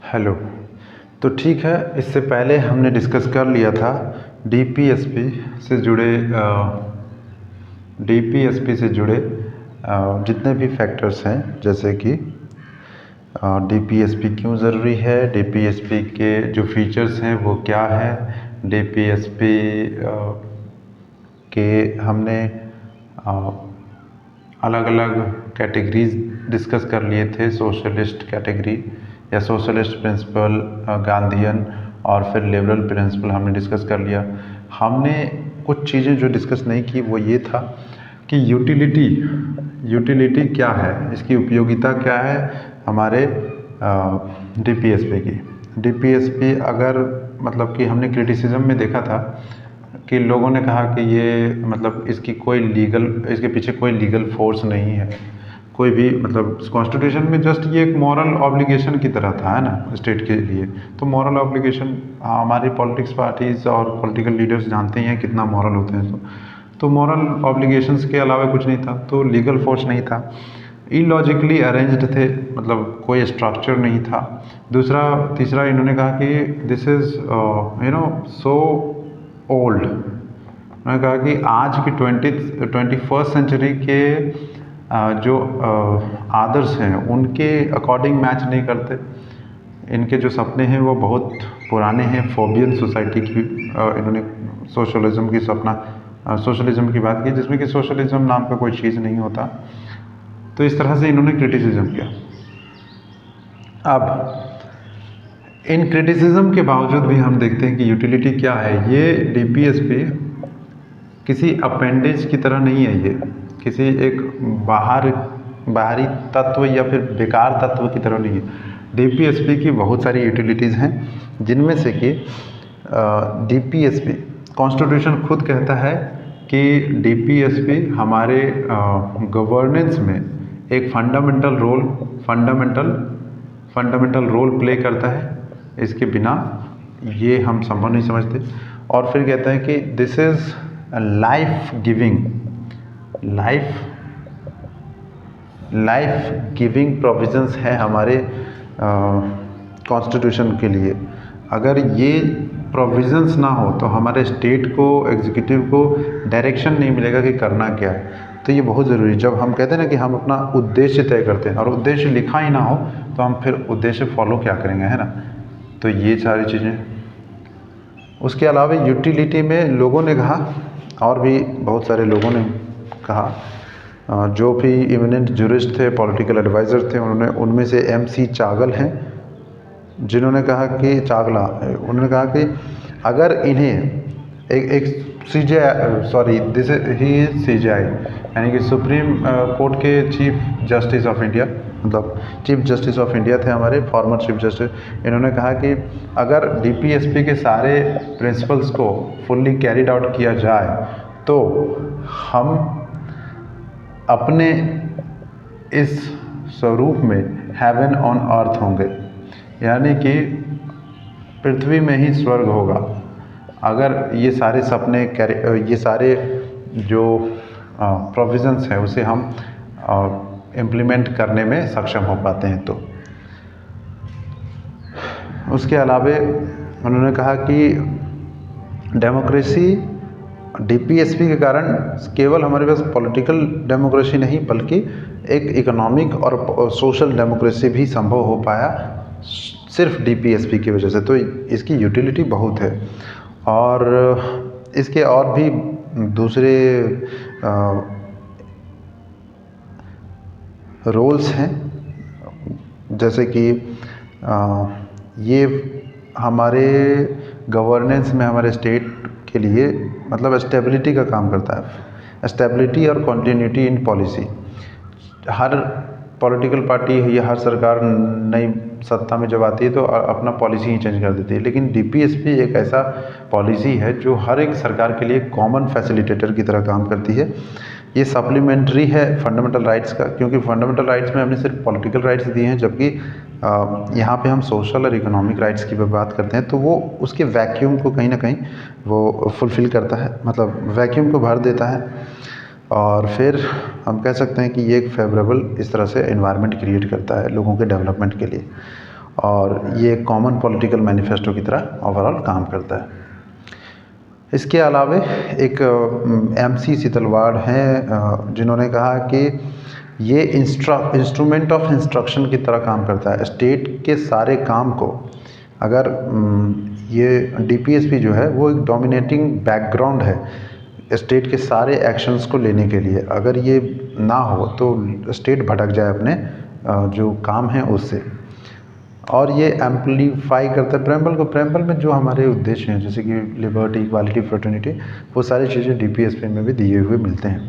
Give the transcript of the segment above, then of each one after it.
Hello. तो ठीक है, इससे पहले हमने डिस्कस कर लिया था डीपीएसपी से जुड़े जितने भी फैक्टर्स हैं, जैसे कि डीपीएसपी क्यों ज़रूरी है, डीपीएसपी के जो फीचर्स हैं वो क्या है, डीपीएसपी के हमने अलग अलग कैटेगरीज डिस्कस कर लिए थे। सोशलिस्ट कैटेगरी या सोशलिस्ट प्रिंसिपल, गांधीयन और फिर लिबरल प्रिंसिपल हमने डिस्कस कर लिया। हमने कुछ चीज़ें जो डिस्कस नहीं की वो ये था कि यूटिलिटी क्या है, इसकी उपयोगिता क्या है हमारे डीपीएसपी की। डीपीएसपी अगर मतलब कि हमने क्रिटिसिज्म में देखा था कि लोगों ने कहा कि ये मतलब इसके पीछे कोई लीगल फोर्स नहीं है, कोई भी मतलब कॉन्स्टिट्यूशन में जस्ट ये एक मॉरल ऑब्लिगेशन की तरह था, है ना, स्टेट के लिए। तो मॉरल ऑब्लिगेशन हमारी पॉलिटिक्स पार्टीज और पॉलिटिकल लीडर्स जानते ही हैं कितना मॉरल होते हैं। तो मॉरल ऑब्लिगेशंस के अलावा कुछ नहीं था, तो लीगल फोर्स नहीं था, इलॉजिकली अरेंज्ड थे, मतलब कोई स्ट्रक्चर नहीं था। तीसरा इन्होंने कहा कि दिस इज़ सो ओल्ड। उन्होंने कहा कि आज की 21st सेंचुरी के जो आदर्श हैं उनके अकॉर्डिंग मैच नहीं करते। इनके जो सपने हैं वो बहुत पुराने हैं, फोबियन सोसाइटी की इन्होंने सोशलिज्म की बात की, जिसमें कि सोशलिज्म नाम का कोई चीज़ नहीं होता। तो इस तरह से इन्होंने क्रिटिसिज्म किया। अब इन क्रिटिसिज्म के बावजूद भी हम देखते हैं कि यूटिलिटी क्या है। ये डीपीएसपी किसी अपेंडेज की तरह नहीं है, ये किसी एक बाहरी तत्व या फिर बेकार तत्व की तरह नहीं है। डीपीएसपी की बहुत सारी यूटिलिटीज़ हैं, जिनमें से कि डीपीएसपी कॉन्स्टिट्यूशन खुद कहता है कि डीपीएसपी हमारे गवर्नेंस में एक फंडामेंटल रोल प्ले करता है। इसके बिना ये हम संभव नहीं समझते। और फिर कहते हैं कि this is life giving provisions है हमारे कॉन्स्टिट्यूशन के लिए। अगर ये प्रोविजंस ना हो तो हमारे स्टेट को, एग्जीक्यूटिव को डायरेक्शन नहीं मिलेगा कि करना क्या है। तो ये बहुत ज़रूरी है। जब हम कहते हैं ना कि हम अपना उद्देश्य तय करते हैं और उद्देश्य लिखा ही ना हो तो हम फिर उद्देश्य फॉलो क्या करेंगे, है ना। तो ये सारी चीज़ें। उसके अलावा यूटिलिटी में लोगों ने कहा, और भी बहुत सारे लोगों ने कहा, जो भी इमिनेंट जूरिस्ट थे, पॉलिटिकल एडवाइज़र थे, उनमें से MC चागल हैं, जिन्होंने कहा कि उन्होंने कहा कि अगर इन्हें एक CJI यानी कि सुप्रीम कोर्ट के चीफ जस्टिस ऑफ इंडिया, मतलब चीफ जस्टिस ऑफ इंडिया थे हमारे, फॉर्मर चीफ जस्टिस। इन्होंने कहा कि अगर डीपीएसपी के सारे प्रिंसिपल्स को फुल्ली कैरिड आउट किया जाए तो हम अपने इस स्वरूप में हेवन ऑन अर्थ होंगे, यानी कि पृथ्वी में ही स्वर्ग होगा अगर ये सारे सपने, ये सारे जो प्रोविज़न्स हैं उसे हम इम्प्लीमेंट करने में सक्षम हो पाते हैं। तो उसके अलावा उन्होंने कहा कि डेमोक्रेसी डीपीएसपी के कारण केवल हमारे पास पॉलिटिकल डेमोक्रेसी नहीं बल्कि एक इकोनॉमिक और सोशल डेमोक्रेसी भी संभव हो पाया सिर्फ डीपीएसपी की वजह से। तो इसकी यूटिलिटी बहुत है। और इसके और भी दूसरे रोल्स हैं, जैसे कि ये हमारे गवर्नेंस में हमारे स्टेट के लिए मतलब स्टेबिलिटी का काम करता है। स्टेबिलिटी और continuity in policy. Her political party या हर सरकार नई सत्ता में जब आती है तो अपना पॉलिसी ही चेंज कर देती है, लेकिन डीपीएसपी एक ऐसा पॉलिसी है जो हर एक सरकार के लिए कॉमन फैसिलिटेटर की तरह काम करती है। ये सप्लीमेंट्री है फंडामेंटल राइट्स का, क्योंकि फंडामेंटल राइट्स में हमने सिर्फ पॉलिटिकल राइट्स दिए हैं, जबकि यहाँ पे हम सोशल और इकोनॉमिक राइट्स की बात करते हैं। तो वो उसके वैक्यूम को कहीं ना कहीं वो फुलफ़िल करता है, मतलब वैक्यूम को भर देता है। और फिर हम कह सकते हैं कि ये एक फेवरेबल इस तरह से एनवायरनमेंट क्रिएट करता है लोगों के डेवलपमेंट के लिए। और ये कॉमन पॉलिटिकल मैनिफेस्टो की तरह ओवरऑल काम करता है। इसके अलावे एक MC सीतलवाड़ हैं जिन्होंने कहा कि ये इंस्ट्रूमेंट ऑफ इंस्ट्रक्शन की तरह काम करता है। स्टेट के सारे काम को अगर ये DPSP जो है वो एक डोमिनेटिंग बैकग्राउंड है स्टेट के सारे एक्शंस को लेने के लिए। अगर ये ना हो तो स्टेट भटक जाए अपने जो काम है उससे। और ये एम्पलीफाई करता है प्रेम्बल को। प्रेम्बल में जो हमारे उद्देश्य हैं जैसे कि लिबर्टी, इक्वालिटी, फ्रेटर्निटी, वो सारी चीज़ें DPSP में भी दिए हुए मिलते हैं।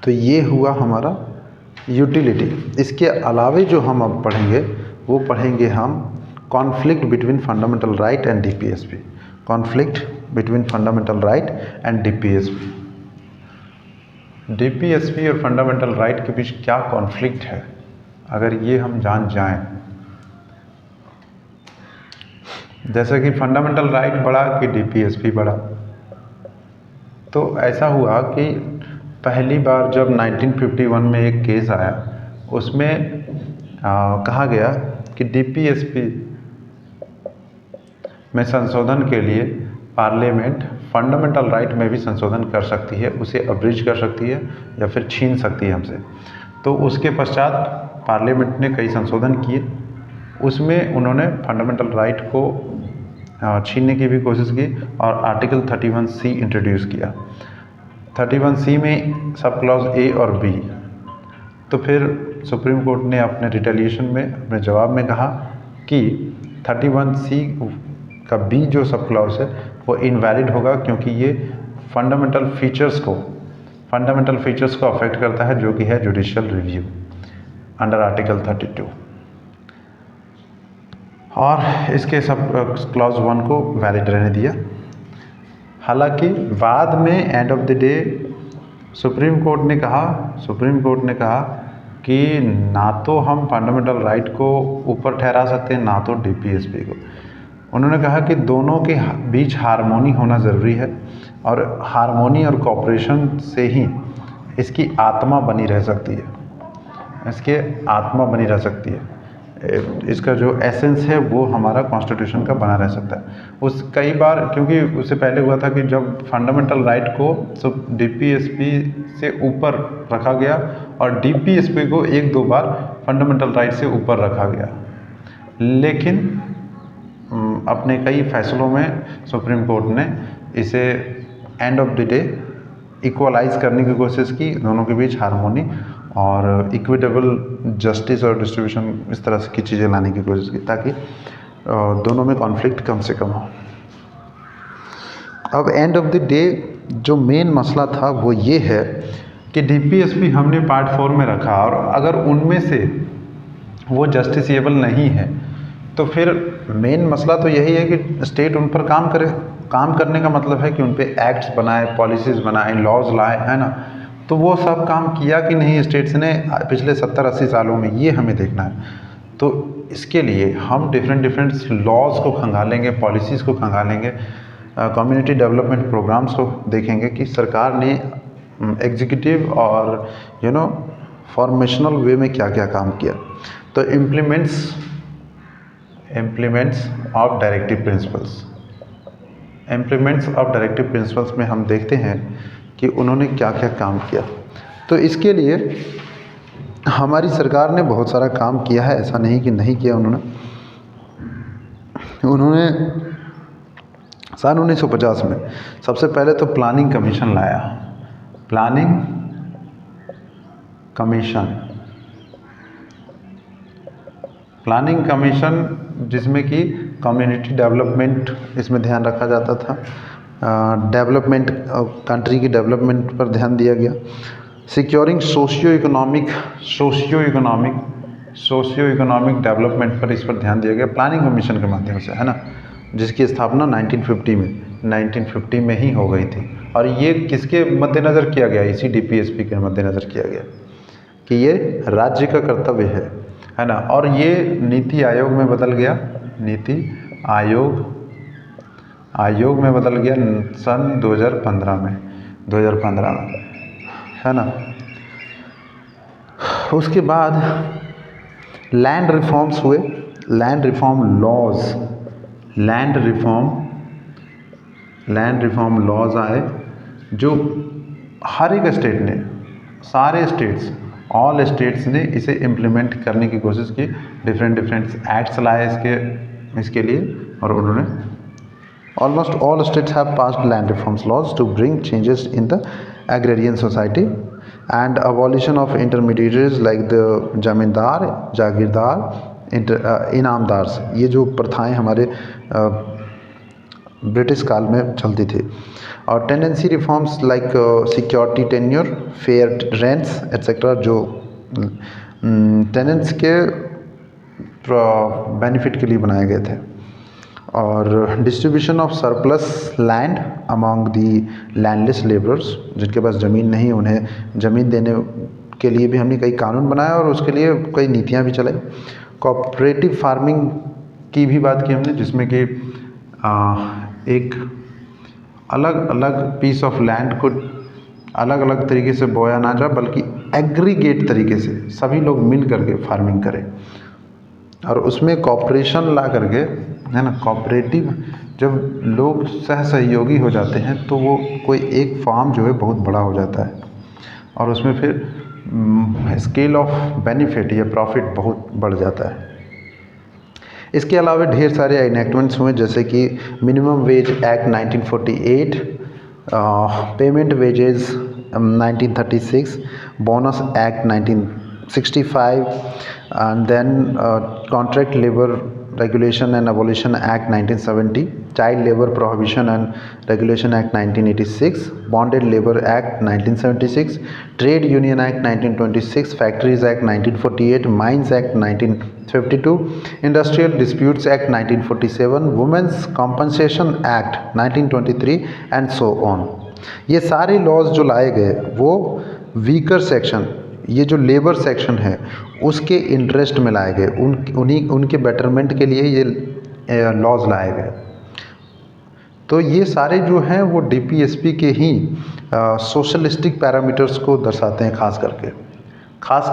तो ये हुआ हमारा यूटिलिटी। इसके अलावे जो हम अब पढ़ेंगे वो पढ़ेंगे हम conflict between fundamental right and DPSP। Conflict between fundamental right and DPSP। DPSP और फंडामेंटल राइट के बीच क्या कॉन्फ्लिक्ट है, अगर ये हम जान जाएं। जैसे कि फंडामेंटल राइट बढ़ा कि DPSP बढ़ा। तो ऐसा हुआ कि पहली बार जब 1951 में एक केस आया उसमें कहा गया कि DPSP में संशोधन के लिए पार्लियामेंट फंडामेंटल राइट में भी संशोधन कर सकती है, उसे अब्रिज कर सकती है या फिर छीन सकती है हमसे। तो उसके पश्चात पार्लियामेंट ने कई संशोधन किए, उसमें उन्होंने फंडामेंटल राइट को छीनने की भी कोशिश की और आर्टिकल 31C इंट्रोड्यूस किया। 31C में सब क्लॉज A और B। तो फिर सुप्रीम कोर्ट ने अपने रिटेलिएशन में अपने जवाब में कहा कि 31C का B जो सब क्लॉज है वो इनवैलिड होगा क्योंकि ये फंडामेंटल फीचर्स को अफेक्ट करता है, जो कि है जुडिशियल रिव्यू अंडर आर्टिकल 32। और इसके सब क्लॉज 1 को वैलिड रहने दिया। हालांकि बाद में and of the day supreme Court ने कहा कि ना तो हम फंडामेंटल राइट को ऊपर ठहरा सकते हैं ना तो DPSP को। उन्होंने कहा कि दोनों के बीच हार्मोनी होना ज़रूरी है और हार्मोनी और कोऑपरेशन से ही इसकी आत्मा बनी रह सकती है। इसका जो एसेंस है वो हमारा कॉन्स्टिट्यूशन का बना रह सकता है। कई बार क्योंकि उससे पहले हुआ था कि जब फंडामेंटल राइट को DPSP से ऊपर रखा गया और DPSP को 1-2 बार फंडामेंटल राइट से ऊपर रखा गया, लेकिन अपने कई फैसलों में सुप्रीम कोर्ट ने इसे end of the day equalise करने की कोशिश की, दोनों के बीच हार्मोनी और इक्विटेबल जस्टिस और डिस्ट्रीब्यूशन इस तरह की चीज़ें लाने की कोशिश की ताकि दोनों में कॉन्फ्लिक्ट कम से कम हो। अब एंड ऑफ द डे जो मेन मसला था वो ये है कि DPSP हमने पार्ट 4 में रखा और अगर उनमें से वो जस्टिसेबल नहीं है तो फिर मेन मसला तो यही है कि स्टेट उन पर काम करे। काम करने का मतलब है कि उन पे एक्ट्स बनाए, पॉलिसीज़ बनाए, लॉज लाए, है ना। तो वो सब काम किया कि नहीं स्टेट्स ने पिछले 70-80 सालों में, ये हमें देखना है। तो इसके लिए हम डिफरेंट लॉज को खंगालेंगे, पॉलिसीज़ को खंगालेंगे, कम्युनिटी डेवलपमेंट प्रोग्राम्स को देखेंगे कि सरकार ने एग्जीक्यूटिव और फॉर्मेशनल वे में क्या क्या काम किया। तो इम्प्लीमेंट्स ऑफ डायरेक्टिव प्रिंसिपल्स में हम देखते हैं कि उन्होंने क्या क्या काम किया। तो इसके लिए हमारी सरकार ने बहुत सारा काम किया है, ऐसा नहीं कि नहीं किया। उन्होंने सन 1950 में सबसे पहले तो प्लानिंग कमीशन लाया। प्लानिंग कमीशन जिसमें कि कम्युनिटी डेवलपमेंट इसमें ध्यान रखा जाता था, डेवलपमेंट कंट्री की डेवलपमेंट पर ध्यान दिया गया, सिक्योरिंग सोशियो इकोनॉमिक डेवलपमेंट पर इस पर ध्यान दिया गया प्लानिंग कमीशन के माध्यम से, है ना, जिसकी स्थापना 1950 में ही हो गई थी। और ये किसके मद्देनज़र किया गया? इसी DPSP के मद्देनज़र किया गया कि ये राज्य का कर्तव्य है ना। और ये नीति आयोग में बदल गया, नीति आयोग में बदल गया सन 2015 में, है ना। उसके बाद लैंड रिफॉर्म्स हुए, लैंड रिफॉर्म लॉज आए, जो हर एक स्टेट ने, सारे स्टेट्स, ऑल स्टेट्स ने इसे इम्प्लीमेंट करने की कोशिश की। डिफरेंट एक्ट्स लाए इसके लिए, और उन्होंने almost all states have passed land reforms laws to bring changes in the agrarian society and abolition of intermediaries like the zamindar, jagirdar, इनामदार्स। ये जो प्रथाएं हमारे ब्रिटिश काल में चलती थी। और tendency reforms like security tenure, fair rents etcetera, जो टेनेंट्स के बेनिफिट के लिए बनाए गए थे। और distribution of surplus land among the landless labourers, जिनके पास ज़मीन नहीं, उन्हें ज़मीन देने के लिए भी हमने कई कानून बनाए और उसके लिए कई नीतियाँ भी चलाई। कोऑपरेटिव फार्मिंग की भी बात की हमने, जिसमें कि एक अलग अलग पीस ऑफ लैंड को अलग अलग तरीके से बोया ना जाए, बल्कि एग्रीगेट तरीके से सभी लोग मिल करके फार्मिंग करें, और उसमें कॉपरेशन ला करके, है ना, कोऑपरेटिव, जब लोग सहयोगी हो जाते हैं तो वो कोई एक फार्म जो है बहुत बड़ा हो जाता है, और उसमें फिर स्केल ऑफ बेनिफिट या प्रॉफिट बहुत बढ़ जाता है। इसके अलावा ढेर सारे एनैक्टमेंट्स हुए, जैसे कि minimum wage act 1948, payment wages 1936, bonus act 1965, and then contract labour regulation and abolition act 1970, child labour prohibition and regulation act 1986, bonded labour act 1976, trade union act 1926, factories act 1948, mines act 1952, industrial disputes act 1947, women's compensation act 1923 and so on. ये सारे laws जो लाए गए वो weaker section, ये जो labour section है उसके इंटरेस्ट में लाए गए, उनके बेटरमेंट के लिए ये लॉज लाए गए। तो ये सारे जो हैं वो डीपीएसपी के ही सोशलिस्टिक पैरामीटर्स को दर्शाते हैं, खास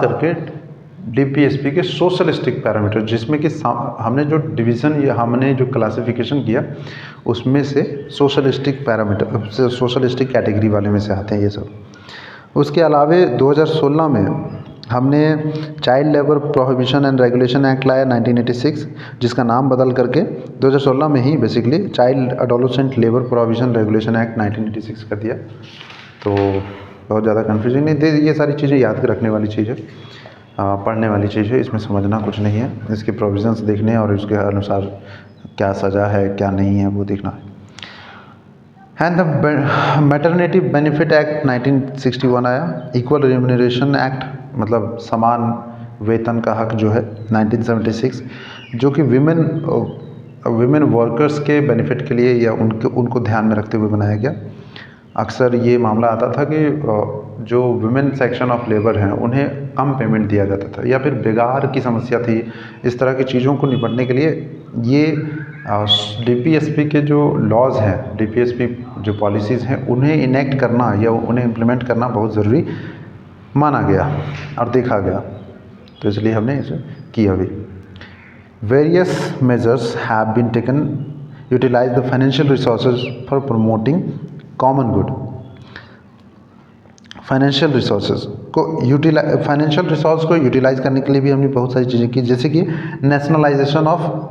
करके डीपीएसपी के सोशलिस्टिक पैरामीटर, जिसमें कि हमने जो डिवीज़न या हमने जो क्लासिफिकेशन किया उसमें से सोशलिस्टिक पैरामीटर, सोशलिस्टिक कैटेगरी वाले में से आते हैं ये सब। उसके अलावे 2016 में हमने child labour prohibition and regulation act लाया 1986, जिसका नाम बदल करके 2016 में ही basically child adolescent labour prohibition regulation act 1986 कर दिया। तो बहुत ज़्यादा कन्फ्यूजन नहीं, ये सारी चीज़ें याद रखने वाली चीज़ है, पढ़ने वाली चीज़ है, इसमें समझना कुछ नहीं है, इसके प्रोविजंस देखने और उसके अनुसार क्या सज़ा है क्या नहीं है वो देखना है। And the maternity benefit act 1961 आया, इक्वल रिम्यूनरेशन एक्ट, मतलब समान वेतन का हक जो है 1976, जो कि विमेन वर्कर्स के बेनिफिट के लिए या उनको ध्यान में रखते हुए बनाया गया। अक्सर ये मामला आता था कि जो वुमेन सेक्शन ऑफ लेबर हैं उन्हें कम पेमेंट दिया जाता था, या फिर बेगार की समस्या थी। इस तरह की चीज़ों को निपटने के लिए ये डीपीएसपी के जो लॉज हैं, डीपीएसपी जो पॉलिसीज़ हैं, उन्हें इनेक्ट करना या उन्हें इम्प्लीमेंट करना बहुत ज़रूरी माना गया और देखा गया, तो इसलिए हमने इसे किया भी। Various measures have been taken utilise the financial resources for promoting common good. Financial resource को यूटिलाइज करने के लिए भी हमने बहुत सारी चीज़ें की, जैसे कि nationalisation of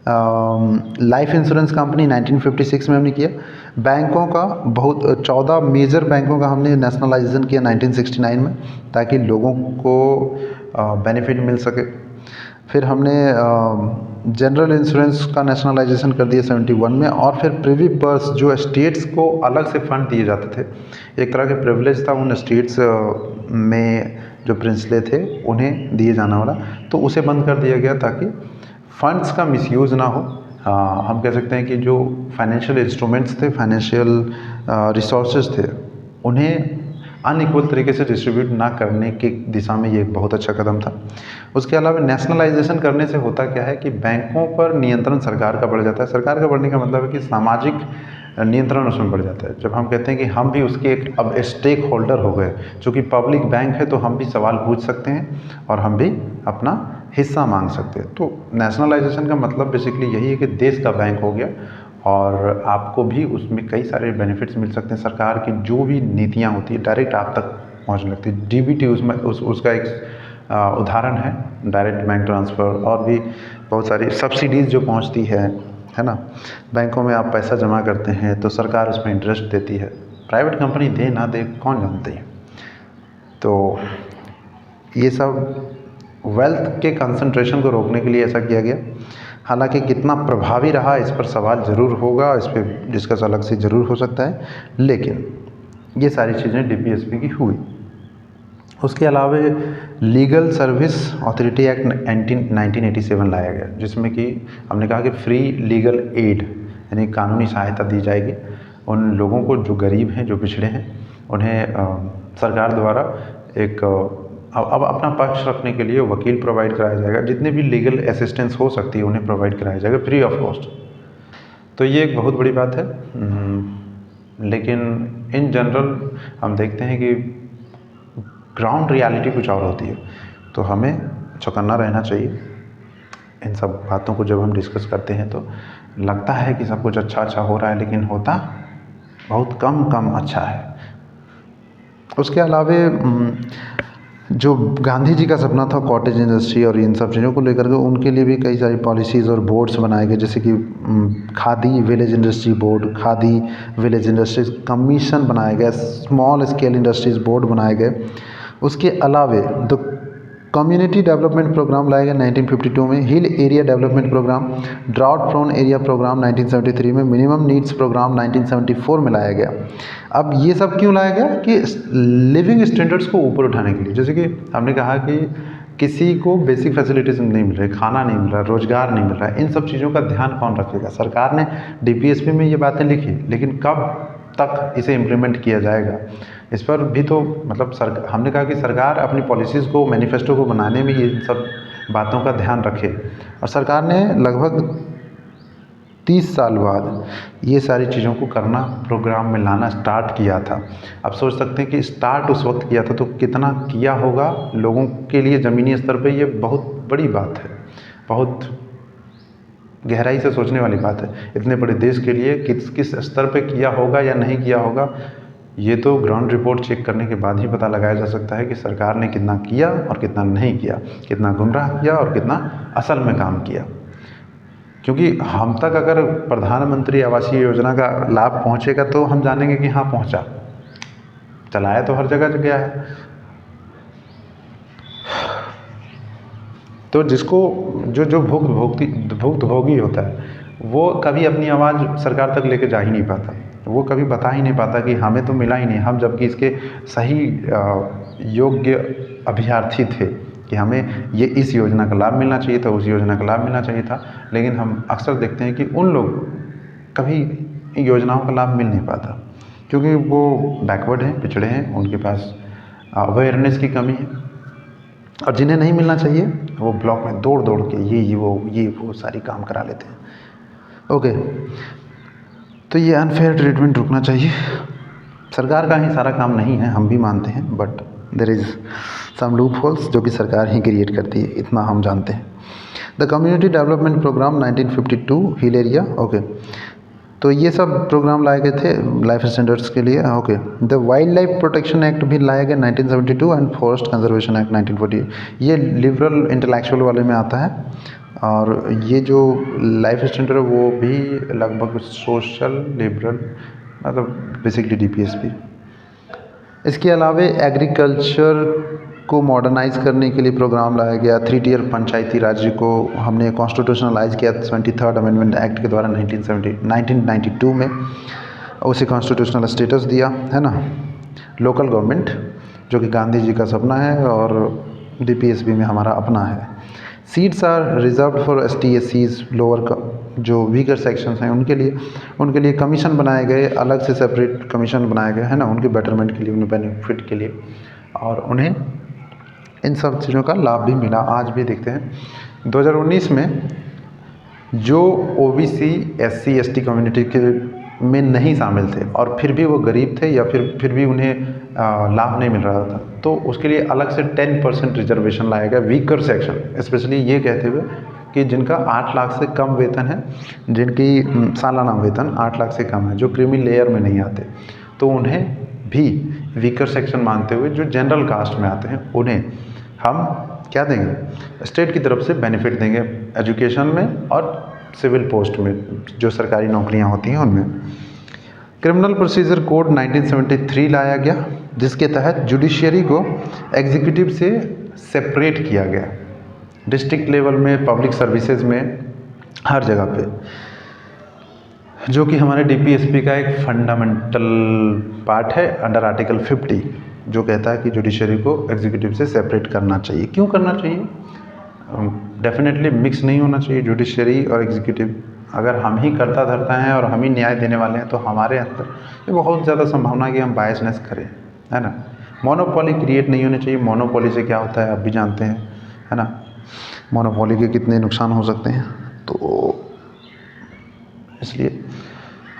life insurance company 1956 में हमने किया। बैंकों का 14 मेजर बैंकों का हमने नेशनलाइजेशन किया 1969 में, ताकि लोगों को बेनिफिट मिल सके। फिर हमने जनरल इंश्योरेंस का नेशनलाइजेशन कर दिया 71 में, और फिर प्रिवी पर्स, जो स्टेट्स को अलग से फंड दिए जाते थे, एक तरह के प्रिविलेज था उन स्टेट्स में जो प्रिंसले थे उन्हें दिए जाने वाला, तो उसे बंद कर दिया गया ताकि फंड्स का मिसयूज़ ना हो। हम कह सकते हैं कि जो फाइनेंशियल इंस्ट्रूमेंट्स थे, फाइनेंशियल रिसोर्सेज थे, उन्हें अनइक्वल तरीके से डिस्ट्रीब्यूट ना करने की दिशा में ये एक बहुत अच्छा कदम था। उसके अलावा नेशनलाइजेशन करने से होता क्या है कि बैंकों पर नियंत्रण सरकार का बढ़ जाता है। सरकार का बढ़ने का मतलब है कि सामाजिक नियंत्रण उसमें बढ़ जाता है। जब हम कहते हैं कि हम भी उसके एक अब स्टेक होल्डर हो गए, चूँकि पब्लिक बैंक है तो हम भी सवाल पूछ सकते हैं और हम भी अपना हिस्सा मांग सकते हैं। तो नेशनलाइजेशन का मतलब बेसिकली यही है कि देश का बैंक हो गया और आपको भी उसमें कई सारे बेनिफिट्स मिल सकते हैं। सरकार की जो भी नीतियाँ होती है डायरेक्ट आप तक पहुँचने लगती है। डीबीटी उसमें उसका एक उदाहरण है, डायरेक्ट बैंक ट्रांसफ़र, और भी बहुत सारी सब्सिडीज़ जो पहुँचती है ना। बैंकों में आप पैसा जमा करते हैं तो सरकार उसमें इंटरेस्ट देती है। प्राइवेट कंपनी दे ना दे कौन जानते हैं। तो ये सब वेल्थ के कंसंट्रेशन को रोकने के लिए ऐसा किया गया। हालांकि कितना प्रभावी रहा इस पर सवाल ज़रूर होगा, इस पर डिस्कस अलग से ज़रूर हो सकता है, लेकिन ये सारी चीज़ें डीपीएसपी की हुई। उसके अलावा लीगल सर्विस अथॉरिटी एक्ट 1987 लाया गया, जिसमें कि हमने कहा कि फ्री लीगल एड यानी कानूनी सहायता दी जाएगी उन लोगों को जो गरीब हैं, जो पिछड़े हैं। उन्हें सरकार द्वारा एक अब अपना पक्ष रखने के लिए वकील प्रोवाइड कराया जाएगा। जितने भी लीगल असिस्टेंस हो सकती है उन्हें प्रोवाइड कराया जाएगा फ्री ऑफ कॉस्ट। तो ये एक बहुत बड़ी बात है। लेकिन इन जनरल हम देखते हैं कि ग्राउंड रियलिटी कुछ और होती है, तो हमें चौकन्ना रहना चाहिए। इन सब बातों को जब हम डिस्कस करते हैं तो लगता है कि सब कुछ अच्छा अच्छा हो रहा है, लेकिन होता बहुत कम अच्छा है। उसके अलावे जो गांधी जी का सपना था कॉटेज इंडस्ट्री और इन सब चीज़ों को लेकर के, उनके लिए भी कई सारी पॉलिसीज़ और बोर्ड्स बनाए गए, जैसे कि khadi village industry board, khadi village industries commission बनाए गए, स्मॉल स्केल इंडस्ट्रीज बोर्ड बनाए गए। उसके अलावे द कम्युनिटी डेवलपमेंट प्रोग्राम लाया गया 1952 में, hill area development programme, drought prone area programme 1973 में, मिनिमम नीड्स प्रोग्राम 1974 में लाया गया। अब ये सब क्यों लाया गया कि लिविंग स्टैंडर्ड्स को ऊपर उठाने के लिए। जैसे कि हमने कहा कि किसी को बेसिक फैसिलिटीज़ नहीं मिल रही, खाना नहीं मिल रहा, रोजगार नहीं मिल रहा है, इन सब चीज़ों का ध्यान कौन रखेगा। सरकार ने डीपीएसपी में ये बातें लिखी, लेकिन कब तक इसे इम्प्लीमेंट किया जाएगा इस पर भी तो मतलब हमने कहा कि सरकार अपनी पॉलिसीज़ को, मैनिफेस्टो को बनाने में ये सब बातों का ध्यान रखे। और सरकार ने लगभग 30 साल बाद ये सारी चीज़ों को करना, प्रोग्राम में लाना स्टार्ट किया था। आप सोच सकते हैं कि स्टार्ट उस वक्त किया था तो कितना किया होगा लोगों के लिए ज़मीनी स्तर पे। ये बहुत बड़ी बात है, बहुत गहराई से सोचने वाली बात है। इतने बड़े देश के लिए किस स्तर पे किया होगा या नहीं किया होगा, ये तो ग्राउंड रिपोर्ट चेक करने के बाद ही पता लगाया जा सकता है कि सरकार ने कितना किया और कितना नहीं किया, कितना गुमराह किया और कितना असल में काम किया। क्योंकि हम तक अगर प्रधानमंत्री आवासीय योजना का लाभ पहुंचेगा तो हम जानेंगे कि हाँ पहुंचा, चलाया तो हर जगह गया है। तो जिसको जो भुक्तभोगी होता है वो कभी अपनी आवाज़ सरकार तक लेके जा ही नहीं पाता, वो कभी बता ही नहीं पाता कि हमें तो मिला ही नहीं, हम जबकि इसके सही योग्य अभ्यर्थी थे कि हमें ये इस योजना का लाभ मिलना चाहिए था, उस योजना का लाभ मिलना चाहिए था। लेकिन हम अक्सर देखते हैं कि उन लोग कभी योजनाओं का लाभ मिल नहीं पाता, क्योंकि वो बैकवर्ड हैं, पिछड़े हैं, उनके पास अवेयरनेस की कमी है। और जिन्हें नहीं मिलना चाहिए वो ब्लॉक में दौड़ दौड़ के ये वो सारी काम करा लेते हैं। ओके, तो ये अनफेयर ट्रीटमेंट रुकना चाहिए। सरकार का ही सारा काम नहीं है, हम भी मानते हैं, but there is some loopholes जो कि सरकार ही क्रिएट करती है, इतना हम जानते हैं। The community development programme 1952 hill area, okay. तो ये सब प्रोग्राम लाए गए थे लाइफ स्टैंडर्ड्स के लिए, okay. The wild life protection act भी लाया गया 1972 एंड फॉरेस्ट कंजर्वेशन एक्ट 1940। ये लिबरल इंटेलेक्चुअल वाले में आता है। और ये जो लाइफ स्टैंडर्ड है वो भी लगभग सोशल लिबरल, मतलब बेसिकली डीपीएसपी। इसके अलावा एग्रीकल्चर को मॉडर्नाइज करने के लिए प्रोग्राम लाया गया। 3 टियर पंचायती राज्य को हमने कॉन्स्टिट्यूशनलाइज किया 23rd अमेंडमेंट एक्ट के द्वारा 1992 में, उसे कॉन्स्टिट्यूशनल स्टेटस दिया, है ना। लोकल गवर्नमेंट जो कि गांधी जी का सपना है और डीपीएसपी में हमारा अपना है। Seats are reserved for ST SCs, lower का जो वीकर सेक्शंस हैं उनके लिए कमीशन बनाए गए, अलग से सेपरेट कमीशन बनाए गए, है ना, उनके बेटरमेंट के लिए, उनके बेनिफिट के लिए। और उन्हें इन सब चीज़ों का लाभ भी मिला। आज भी देखते हैं 2019 में जो OBC SC ST कम्युनिटी के में नहीं शामिल थे और फिर भी वो गरीब थे या फिर भी उन्हें लाभ नहीं मिल रहा था, तो उसके लिए अलग से 10% रिजर्वेशन लाया गया वीकर सेक्शन, स्पेशली ये कहते हुए कि जिनका 8 लाख से कम वेतन है, जिनकी सालाना वेतन 8 लाख से कम है, जो क्रीमी लेयर में नहीं आते, तो उन्हें भी वीकर सेक्शन मानते हुए जो जनरल कास्ट में आते हैं उन्हें हम क्या देंगे, स्टेट की तरफ से बेनिफिट देंगे एजुकेशन में और सिविल पोस्ट में, जो सरकारी नौकरियां होती हैं उनमें। क्रिमिनल प्रोसीजर कोड 1973 लाया गया, जिसके तहत जुडिशियरी को एग्जीक्यूटिव से सेपरेट किया गया, डिस्ट्रिक्ट लेवल में, पब्लिक सर्विसेज में, हर जगह पे, जो कि हमारे डीपीएसपी का एक फंडामेंटल पार्ट है अंडर आर्टिकल 50, जो कहता है कि जुडिशरी को एग्जीक्यूटिव से सेपरेट करना चाहिए। क्यों करना चाहिए? डेफिनेटली मिक्स नहीं होना चाहिए जुडिशरी और एग्जीक्यूटिव। अगर हम ही करता धरता हैं और हम ही न्याय देने वाले हैं तो हमारे अंदर ये बहुत ज़्यादा संभावना है कि हम बायसनेस करें, है ना। मोनोपोली क्रिएट नहीं होनी चाहिए। मोनोपोली से क्या होता है आप भी जानते हैं, है ना, मोनोपोली के कितने नुकसान हो सकते हैं, तो इसलिए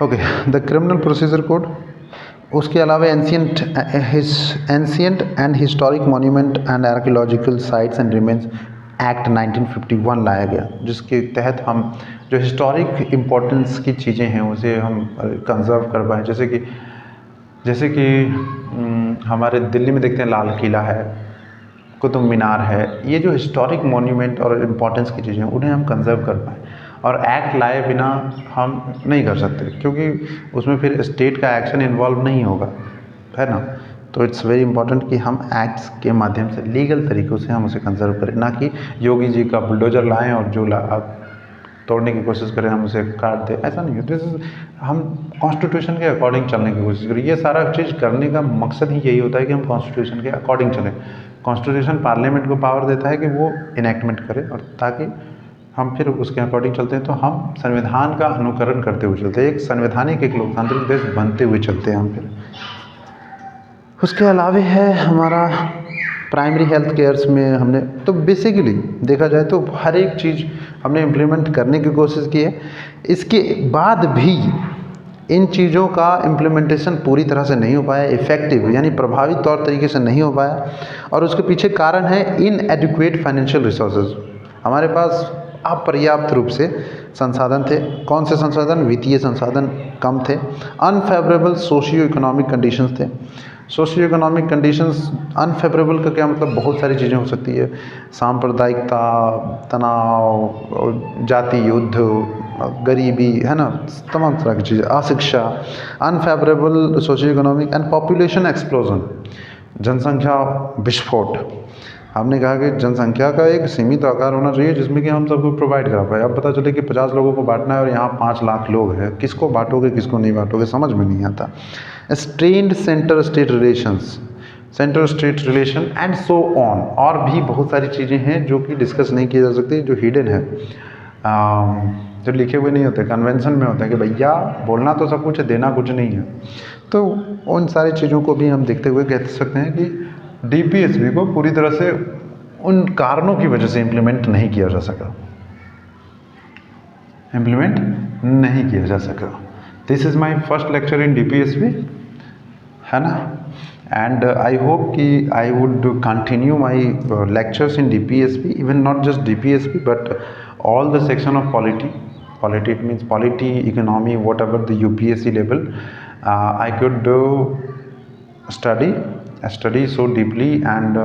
okay. The criminal procedure code, उसके अलावा ancient and historic monument and archaeological sites and remains act 1951 लाया गया, जिसके तहत हम जो हिस्टोरिक इम्पोर्टेंस की चीज़ें हैं उसे हम कंजर्व कर पाएँ। जैसे कि हमारे दिल्ली में देखते हैं लाल किला है, कुतुब मीनार है, ये जो हिस्टोरिक मॉन्यूमेंट और इम्पोर्टेंस की चीज़ें हैं उन्हें हम कंजर्व कर पाएँ। और एक्ट लाए बिना हम नहीं कर सकते, क्योंकि उसमें फिर स्टेट का एक्शन इन्वॉल्व नहीं होगा, है ना। तो इट्स वेरी इंपॉर्टेंट कि हम एक्ट्स के माध्यम से लीगल तरीक़ों से हम उसे कंजर्व करें, ना कि योगी जी का बुलडोजर लाएं और जो तोड़ने की कोशिश करें हम उसे काट दें, ऐसा नहीं है। दिस इज, हम कॉन्स्टिट्यूशन के अकॉर्डिंग चलने की कोशिश करें। ये सारा चीज़ करने का मकसद ही यही होता है कि हम कॉन्स्टिट्यूशन के अकॉर्डिंग चलें। कॉन्स्टिट्यूशन पार्लियामेंट को पावर देता है कि वो इनेक्टमेंट करे, और ताकि हम फिर उसके अकॉर्डिंग चलते हैं, तो हम संविधान का अनुकरण करते हुए चलते हैं, एक संवैधानिक एक लोकतांत्रिक देश बनते हुए चलते हैं हम फिर। उसके अलावा है हमारा प्राइमरी हेल्थ केयर्स में हमने तो बेसिकली देखा जाए तो हर एक चीज़ हमने इम्प्लीमेंट करने की कोशिश की है। इसके बाद भी इन चीज़ों का इम्प्लीमेंटेशन पूरी तरह से नहीं हो पाया, इफ़ेक्टिव यानी प्रभावी तौर तरीके से नहीं हो पाया, और उसके पीछे कारण है इनएडिक्वेट फाइनेंशियल रिसोर्सेज। हमारे पास अपर्याप्त रूप से संसाधन थे। कौन से संसाधन? वित्तीय संसाधन कम थे। अनफेवरेबल सोशियो इकोनॉमिक कंडीशंस थे। सोशियो इकोनॉमिक कंडीशंस अनफेवरेबल का क्या मतलब? बहुत सारी चीज़ें हो सकती है, सांप्रदायिकता, तनाव, जाति युद्ध, गरीबी, है ना, तमाम तरह की चीज़ें, अशिक्षा। Unfavourable socio economic and population explosion, जनसंख्या विस्फोट। हमने कहा कि जनसंख्या का एक सीमित आकार होना चाहिए जिसमें कि हम सबको प्रोवाइड करा पाए। अब पता चले कि 50 लोगों को बांटना है और यहाँ 5 लाख लोग हैं, किसको बांटोगे किसको नहीं बांटोगे, समझ में नहीं आता। Strained centre state relation and so on, और भी बहुत सारी चीज़ें हैं जो कि डिस्कस नहीं की जा सकती, जो हिडन है, जो लिखे हुए नहीं होते, कन्वेंशन में होते हैं कि भैया बोलना तो सब कुछ है, देना कुछ नहीं है। तो उन सारी चीज़ों को भी हम देखते हुए कह सकते हैं कि डीपीएसपी को पूरी तरह से उन कारणों की वजह से इम्प्लीमेंट नहीं किया जा सका, this is my first lecture in DPSP, है ना। एंड आई होप कि I would continue my lectures in DPSP, even not just DPSP but all the section of polity, it means polity, economy, whatever the UPSC level, I could study so deeply, and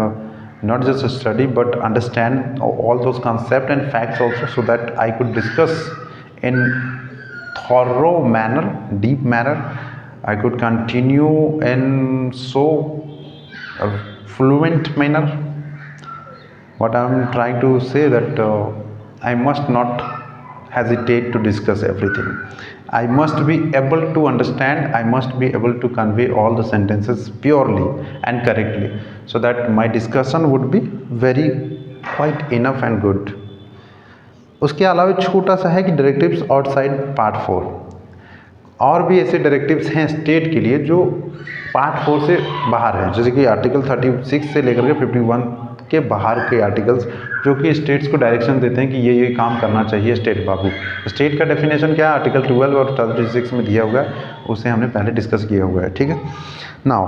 not just study but understand all those concepts and facts also, so that I could discuss in thorough manner, deep manner. I could continue in so fluent manner. What I am trying to say that I must not hesitate to discuss everything. I must be able to understand, I must be able to convey all the sentences purely and correctly, so that my discussion would be very quite enough and good. उसके अलावा छोटा सा है कि directives outside part 4, और भी ऐसे directives हैं स्टेट के लिए जो पार्ट 4 से बाहर हैं, जैसे कि आर्टिकल 36 से लेकर के 51 के बाहर के आर्टिकल्स जो कि स्टेट्स को डायरेक्शन देते हैं कि ये काम करना चाहिए स्टेट बाबू। स्टेट का डेफिनेशन क्या है, आर्टिकल 12 और 36 में दिया हुआ है, उसे हमने पहले डिस्कस किया हुआ है, ठीक है। नाउ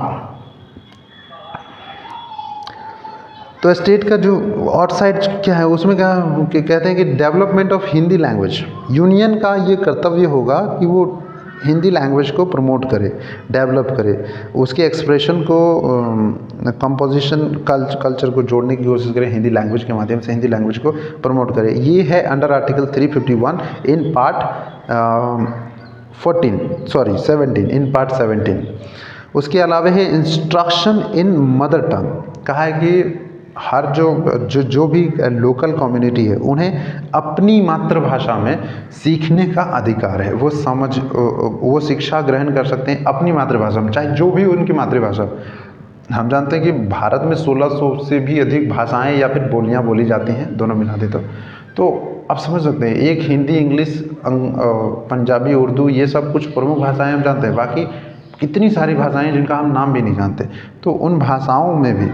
तो स्टेट का जो आउटसाइड क्या है, उसमें क्या कहते हैं कि development of Hindi language. Union का ये कर्तव्य होगा कि वो हिंदी लैंग्वेज को प्रमोट करे, डेवलप करे, उसके एक्सप्रेशन को, कंपोजिशन, कल्चर को जोड़ने की कोशिश करे, हिंदी लैंग्वेज के माध्यम से हिंदी लैंग्वेज को प्रमोट करे। ये है under article 351 in part 17 in part 17। उसके अलावा है इंस्ट्रक्शन इन मदर टंग। कहा है कि हर जो भी लोकल कम्युनिटी है उन्हें अपनी मातृभाषा में सीखने का अधिकार है। वो शिक्षा ग्रहण कर सकते हैं अपनी मातृभाषा में, चाहे जो भी उनकी मातृभाषा। हम जानते हैं कि भारत में 1600 से भी अधिक भाषाएं या फिर बोलियां बोली जाती हैं, दोनों मिला दे तो आप समझ सकते हैं, एक हिंदी, इंग्लिश, पंजाबी, उर्दू, ये सब कुछ प्रमुख भाषाएं हम जानते हैं, बाकी कितनी सारी भाषाएं जिनका हम नाम भी नहीं जानते। तो उन भाषाओं में भी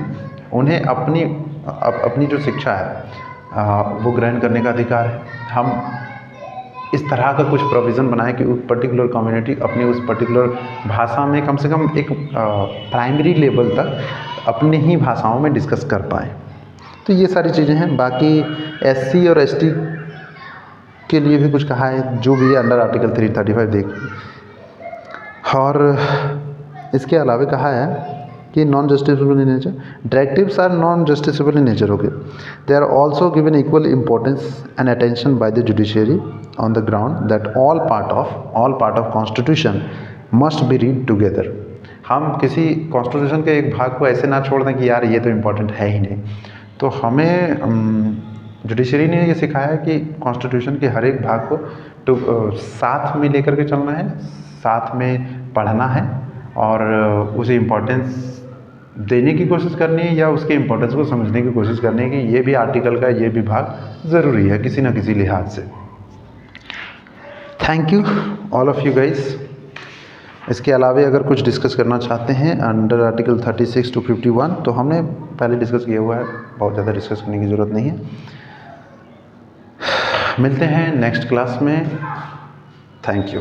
उन्हें अपनी जो शिक्षा है वो ग्रहण करने का अधिकार है। हम इस तरह का कुछ प्रोविज़न बनाएं कि उस पर्टिकुलर कम्युनिटी अपनी उस पर्टिकुलर भाषा में कम से कम एक प्राइमरी लेवल तक अपनी ही भाषाओं में डिस्कस कर पाएँ। तो ये सारी चीज़ें हैं। बाकी SC और ST के लिए भी कुछ कहा है, जो भी है अंडर आर्टिकल 335 देख। और इसके अलावा कहा है कि non justiciable in nature, directives are non justiciable in nature, okay. They are also given equal importance and attention by the judiciary on the ground that all part of constitution must be read together. हम किसी constitution के एक भाग को ऐसे ना छोड़ दें कि यार ये तो इम्पोर्टेंट है ही नहीं। तो हमें जुडिशरी ने ये सिखाया है कि कॉन्स्टिट्यूशन के हर एक भाग को साथ में लेकर के चलना है, साथ में पढ़ना है और उसे इम्पोर्टेंस देने की कोशिश करनी है या उसके इम्पोर्टेंस को समझने की कोशिश करनी है कि ये भी आर्टिकल का ये भी भाग ज़रूरी है किसी ना किसी लिहाज से। Thank you all of you guys. इसके अलावा अगर कुछ डिस्कस करना चाहते हैं अंडर आर्टिकल 36 to 51 तो हमने पहले डिस्कस किया हुआ है, बहुत ज़्यादा डिस्कस करने की ज़रूरत नहीं है। मिलते हैं नेक्स्ट क्लास में। Thank you.